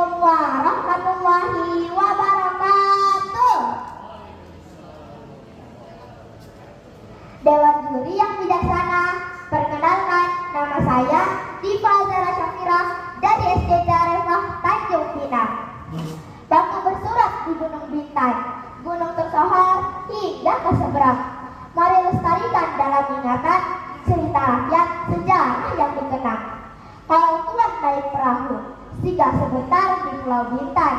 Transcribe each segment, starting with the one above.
Assalamualaikum warahmatullahi wabarakatuh. Dewan juri yang bijaksana, perkenalkan, nama saya Diva Zara Syafira dari SD Darefah Tanjung Pinang. Bangku bersurat di Gunung Bintan, gunung tersohor hingga ke seberang. Mari lestarikan dalam ingatan cerita rakyat sejarah yang dikenang. Kalau Tuan naik perahu, singgah sebentar di Pulau Bintan.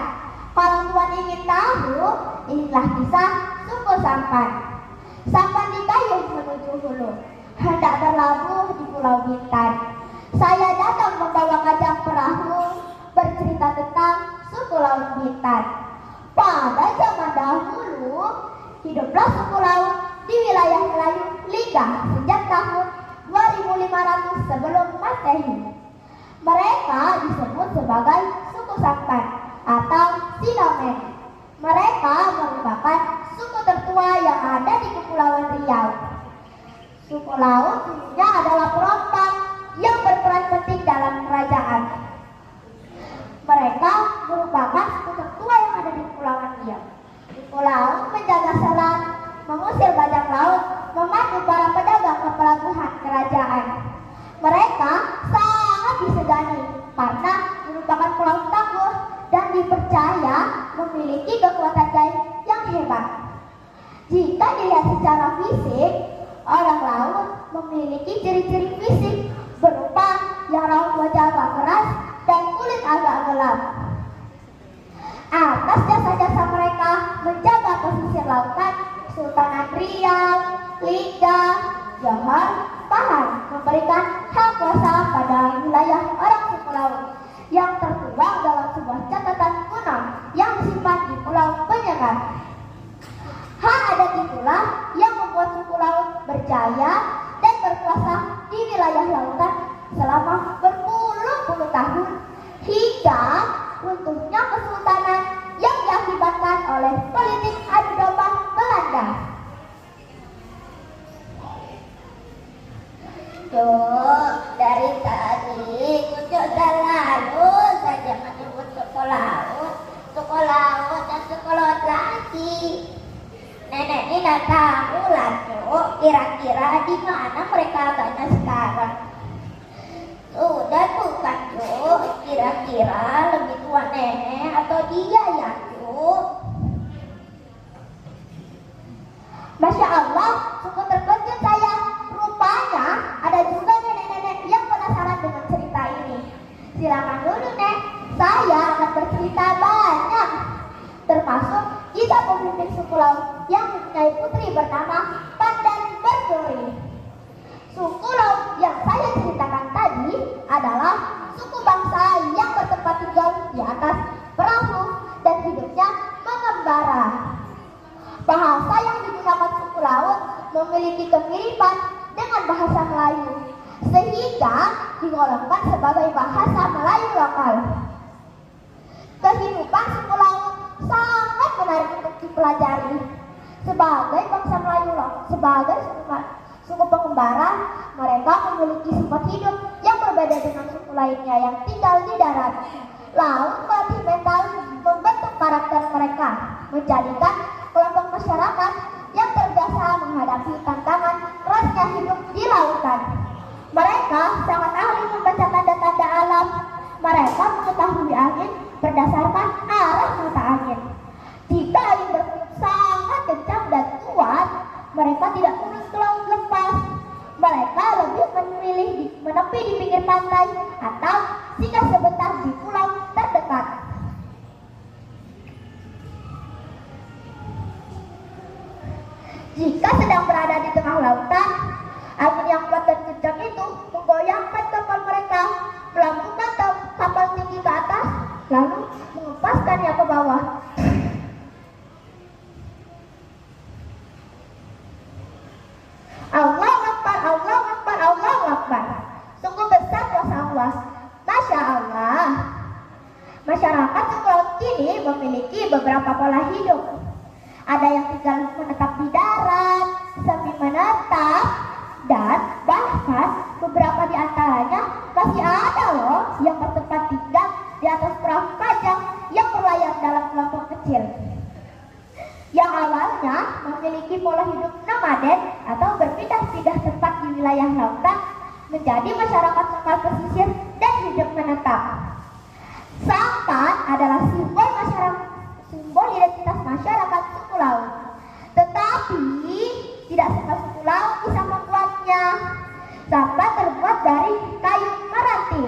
Kalau Tuan ingin tahu, inilah kisah suku Sampan. Sampan dikayuh menuju hulu, hendak berlabuh di Pulau Bintan. Saya datang membawa kajang perahu, bercerita tentang suku laut Bintan. Pada zaman dahulu, hiduplah suku laut di wilayah Melayu Lingga sejak tahun 2500 sebelum Masehi. Mereka disebut sebagai suku Sampan atau Sinomen. Mereka merupakan suku tertua yang ada di Kepulauan Riau. Suku laut dulunya adalah perompang yang berperan penting dalam kerajaan. Mereka merupakan suku tertua yang ada di Kepulauan Riau. Suku laut menjaga selat, mengusir bajak laut, memandu para pedagang ke pelabuhan kerajaan. Mereka sangat disegani karena merupakan pulau tangguh dan dipercaya memiliki kekuatan gaib yang hebat. Jika dilihat secara fisik, orang laut memiliki ciri-ciri fisik berupa yang raut wajah agak keras dan kulit agak gelap. Atas jasa-jasa mereka menjaga pesisir lautan, Sultanan Riau, Lingga, Johor, Pahang memberikan hak kuasa pada wilayah orang suku laut yang tertuang dalam sebuah catatan kuno yang disimpan di Pulau Penyengat. Hak adat itulah yang membuat suku laut berjaya dan berkuasa di wilayah lautan selama berpuluh-puluh tahun hingga runtuhnya kesultanan yang diakibatkan oleh politik adu domba Belanda. Dari tadi Kucuk selalu saja menyebut suku laut dan suku laut lagi. Nenek ini tidak tahu lah, Cuk, kira-kira di mana mereka agaknya sekarang. Sudah bukan, Cuk, kira-kira lebih tua nenek atau dia ya, Cuk? Masya Allah, sungguh terkejut saya. Rupanya ada juga nenek-nenek yang penasaran dengan cerita ini. Silakan dulu, Nek. Saya akan bercerita banyak, termasuk kisah pemimpin suku laut yang mempunyai putri bernama Pandan Berduri. Suku laut yang saya ceritakan tadi adalah suku bangsa yang bertempat tinggal di atas perahu dan hidupnya mengembara. Bahasa yang digunakan suku laut memiliki kemiripan dengan bahasa Melayu, sehingga digolongkan sebagai bahasa Melayu lokal. Kehidupan suku laut sangat menarik untuk dipelajari. Sebagai bangsa Melayu sebagai suku pengembara, mereka memiliki sifat hidup yang berbeda dengan suku lainnya yang tinggal di darat. Laut melatih mental, membentuk karakter mereka, menjadikan kelompok masyarakat yang terbiasa menghadapi tantangan kerasnya hidup di lautan. Mereka sangat ahli membaca tanda-tanda alam. Mereka mengetahui angin berdasarkan arah mata angin. Jika angin bertiup sangat kencang dan kuat, mereka tidak turun ke laut lepas. Mereka lebih memilih menepi di pinggir pantai atau singgah sebentar di pulau terdekat. Jika sedang berada di tengah lautan, angin yang kuat dan kencang itu menggoyangkan kapal mereka, melambungkan kapal tinggi ke atas, lalu mengempaskannya ke bawah. Allahu Akbar, Allahu Akbar, Allahu Akbar. Sungguh besar kuasa Allah. Masya Allah. Masyarakat suku laut kini memiliki beberapa pola hidup. Ada yang tinggal menetap di darat, semi menetap, dan bahkan beberapa di antaranya masih ada loh yang bertempat tinggal di atas perahu kajang berpindah tempat di wilayah lautan menjadi masyarakat lokal pesisir dan hidup menetap. Sampan adalah simbol identitas masyarakat suku laut. Tetapi tidak semua suku laut bisa membuatnya. Sampan terbuat dari kayu meranti.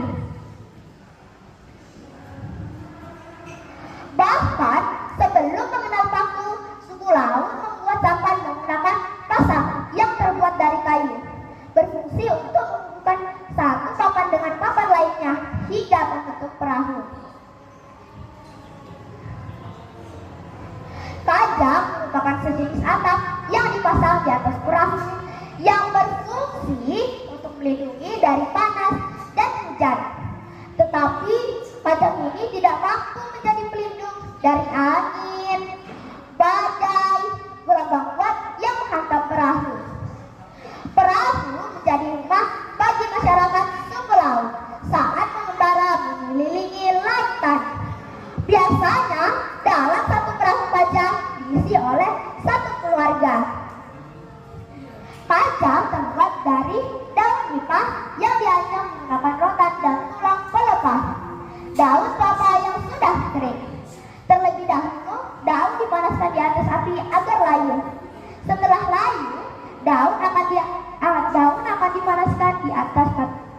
Bahkan sebelum mengenal paku, suku laut membuat sampan menggunakan pasang yang terbuat dari kayu, berfungsi untuk menghubungkan satu papan dengan papan lainnya hingga membentuk perahu. Kajang merupakan sejenis atap yang dipasang di atas perahu yang berfungsi untuk melindungi dari panas dan hujan. Tetapi kajang ini tidak mampu menjadi pelindung dari angin, badai, gelombang kuat yang menghantam perahu. Perahu menjadi rumah bagi masyarakat suku laut saat mengembara mengelilingi lautan. Biasanya dalam satu perahu kajang diisi oleh satu keluarga. Kajang terbuat dari daun nipah yang dianyam menggunakan rotan dan tulang pelepah. Daun kelapa yang sudah kering. Terlebih dahulu, daun dipanaskan di atas api agar layu. Setelah layu, daun akan dipanaskan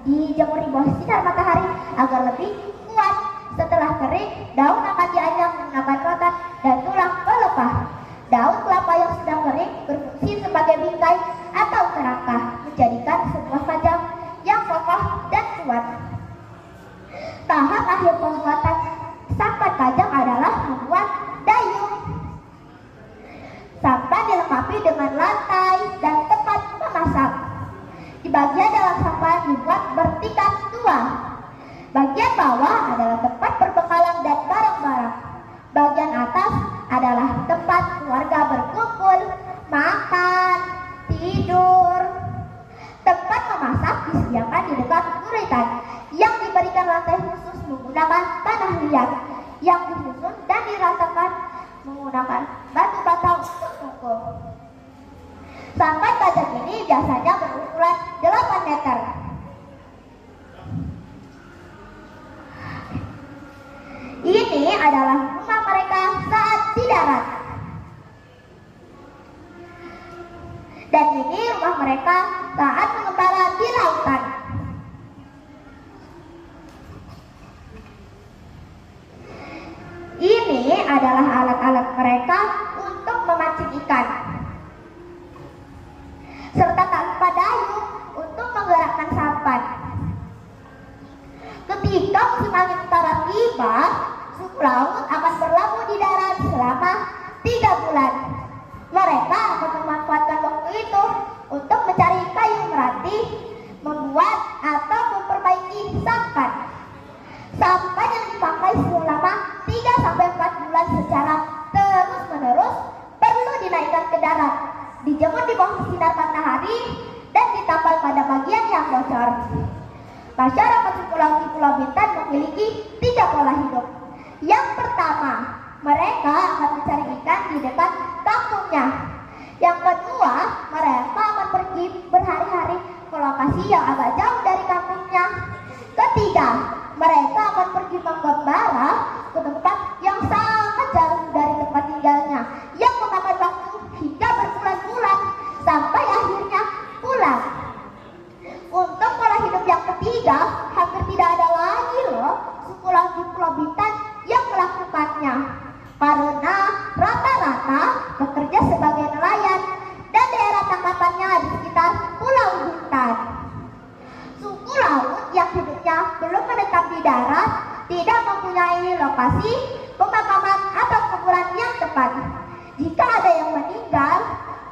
dijemur di bawah sinar matahari agar lebih kuat. Setelah kering, daun akan dianyam menggunakan rotan dan tulang pelepah. Daun kelapa yang sudah kering berfungsi sebagai bingkai atau kerangka, menjadikan sebuah kajang yang kokoh dan kuat. Tahap akhir pembuatan sampan kajang adalah membuat dayung. Sampan dilengkapi dengan lantai dan tempat memasak. Di bagian dalam sampan dibuat bertingkat 2. Bagian bawah adalah tempat perbekalan dan barang-barang. Bagian atas adalah tempat keluarga berkumpul, makan, tidur. Tempat memasak disediakan di dekat guritan yang diberikan lantai khusus menggunakan tanah liat yang disusun dan diratakan menggunakan batu bata untuk pukul. Sampan kajang ini biasanya berukuran 8 meter. Ini adalah rumah mereka saat di darat. Dan ini rumah mereka saat mengembara di lautan. Ini adalah alat-alat mereka untuk memancing ikan, serta tak lupa dayung untuk menggerakkan sampan. Ketika musim angin utara tiba, suku laut akan berlabuh di darat selama 3 bulan. Mereka akan memanfaatkan waktu itu untuk mencari kayu meranti, membuat atau memperbaiki sampan. Sampan yang dipakai selama 3-4 bulan secara terus-menerus perlu dinaikkan ke darat, dijemur di bawah sinar matahari, dan ditambal pada bagian yang bocor. Masyarakat suku laut di Pulau Bintan memiliki 3 pola hidup. Yang pertama, mereka akan mencari ikan di dekat kampungnya. Yang kedua, mereka akan pergi berhari-hari ke lokasi yang agak jauh dari kampungnya. Ketiga, mereka akan pergi menggembara ke tempat yang sangat jauh dari tempat tinggalnya, yang memakan waktu hingga berbulan-bulan sampai akhirnya pulang. Untuk pola hidup yang ketiga, hampir tidak ada lagi loh suku laut di Pulau Bintan yang melakukannya, karena rata-rata bekerja sebagai nelayan dan daerah tangkapannya di sekitar Pulau Bintan. Suku laut yang hidupnya belum menetap di darat tidak mempunyai lokasi pemakaman atau kuburan yang tepat. Jika ada yang meninggal,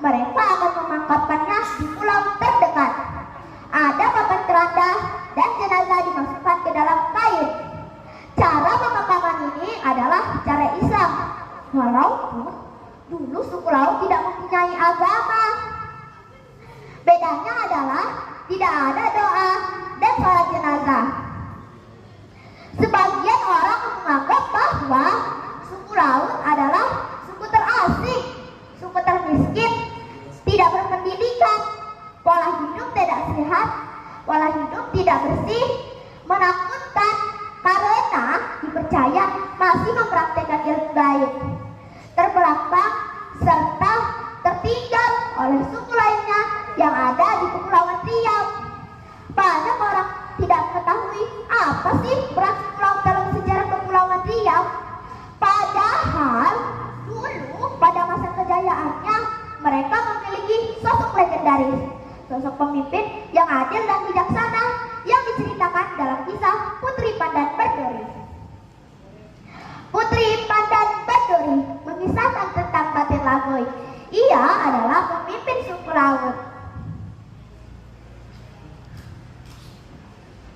mereka akan memangkapkannya di pulau terdekat. Ada papan keranda dan jenazah dimasukkan ke dalam kain. Cara pemakaman ini adalah cara Islam, walaupun dulu suku laut tidak mempunyai agama. Bedanya adalah tidak ada doa dan sholat jenazah. Sebagian orang menganggap bahwa suku laut adalah suku terasing, suku termiskin, tidak berpendidikan. Pola pola hidup tidak bersih, menakutkan karena dipercaya masih mempraktekkan ilmu gaib, terbelakang serta tertinggal oleh suku lainnya yang ada di Kepulauan Riau. Banyak orang tidak mengetahui apa sih peran suku laut dalam sejarah Kepulauan Riau. Padahal dulu pada masa kejayaannya mereka memiliki sosok legendaris, sosok pemimpin yang adil dan bijaksana yang diceritakan dalam kisah Putri Pandan Berduri. Putri Pandan Berduri mengisahkan tentang Batin Lagoy. Ia adalah pemimpin suku laut.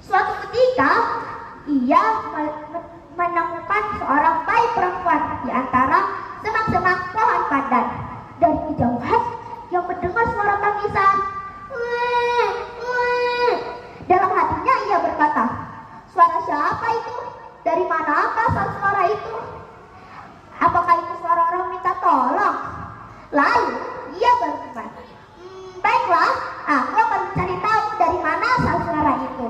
Suatu ketika ia menemukan seorang bayi perempuan di antara semak-semak pohon pandan. Dari kejauhan ia mendengar suara tangisan. Dalam hatinya ia berkata, "Suara siapa itu? Dari manakah asal suara itu? Apakah itu suara orang minta tolong?" Lalu ia berkata, "Baiklah, aku akan mencari tahu dari mana asal suara itu."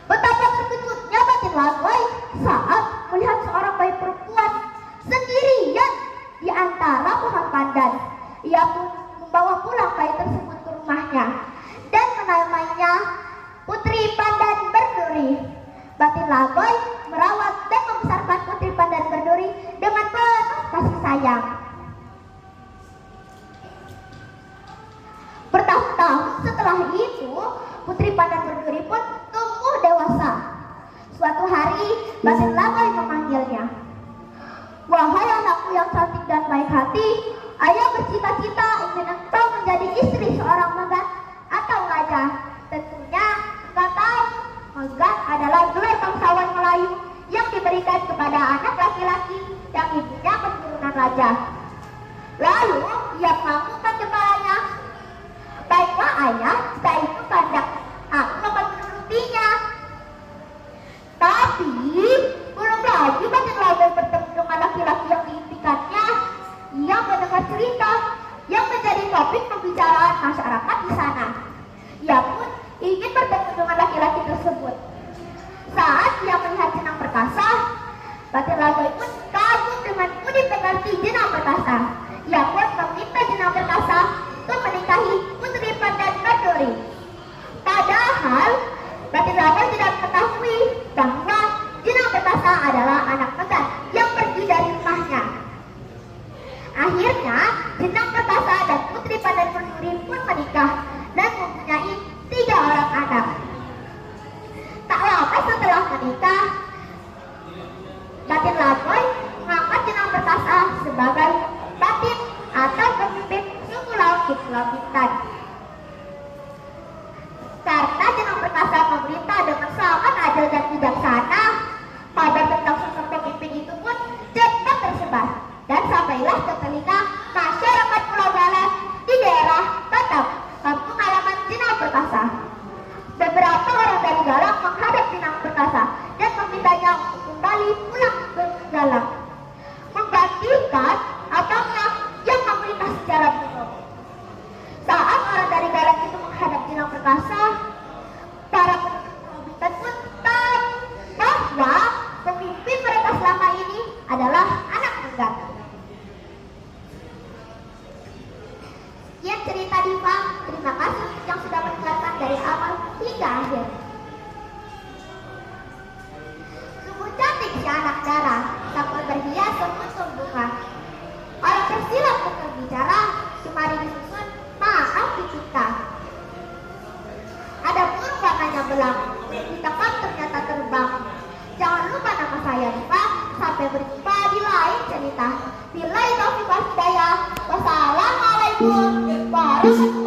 Betapa terkejutnya Batin Lagoy saat melihat seorang bayi perempuan sendirian di antara pohon pandan. Ia pun membawa pulang bayi tersebut ke rumahnya dan menamainya Putri Pandan Berduri. Batin Lagoy merawat dan membesarkan Putri Pandan Berduri dengan penuh kasih sayang. Bertahun-tahun setelah itu, Putri Pandan Berduri pun tumbuh dewasa. Suatu hari, Batin Lagoy memanggilnya. "Wahai anakku yang cantik dan baik hati, ayah bercita-cita ingin engkau menjadi istri seorang Megat atau raja." Tentunya engkau tahu, Megat adalah gelar bangsawan Melayu yang diberikan kepada anak laki-laki yang ibunya keturunan raja. Lalu ia menganggukkan kepalanya. "Baiklah ayah, jika itu kehendak, aku akan menurutinya." Tapi belum lagi Batin Lagoy bertemu dengan laki-laki yang diimpikannya. Ia mendengar cerita yang menjadi topik pembicaraan masyarakat di sana. Ia pun ingin bertemu dengan laki-laki tersebut. Saat ia melihat jenang perkasa, Batin Lagoy pun kagum dengan budi pekerti jenang perkasa. Ia pun meminta jenang perkasa untuk menikahi Putri Pandan Berduri. Padahal Batin Lagoy tidak mengetahui bahwa jenang perkasa adalah anak Megat yang pergi dari rumahnya. Akhirnya jenang perkasa dan Putri Pandan Berduri pun menikah dan mempunyai 3 orang anak. Tak lama setelah menikah, Batin Lagoy mengangkat jenang perkasa sebagai Batin atau pemimpin suku laut di Pulau Bintan. Karena jenang perkasa memerintah dengan sangat adil dan bijaksana, kabar tentang sosok pemimpin itu pun cepat tersebar dan sampailah ke telinga masyarakat Pulau Galan di daerah Batam, kampung halaman jenang perkasa. Beberapa orang dari Galang menghadap jenang perkasa dan memintanya untuk kembali pulang ke Galang, menggantikan abangnya yang memerintah secara penuh. Saat orang dari Galang itu menghadap jenang perkasa, para penduduk Pulau Bintan pun tahu bahwa pemimpin mereka selama ini adalah anak Megat. Sekian cerita Diva, terima kasih yang sudah mendengarkan dari awal hingga akhir. Sungguh cantik si anak darah, sampai berhias semutung bunga. Orang tersilat untuk bicara, kemari disusun, maaf dicipta. Ada burung warnanya belang, ditekap ternyata terbang. Jangan lupa nama saya Diva, sampai berjumpa di lain cerita. Billahi taufiq wal hidayah. Wassalamualaikum warahmatullahi wabarakatuh.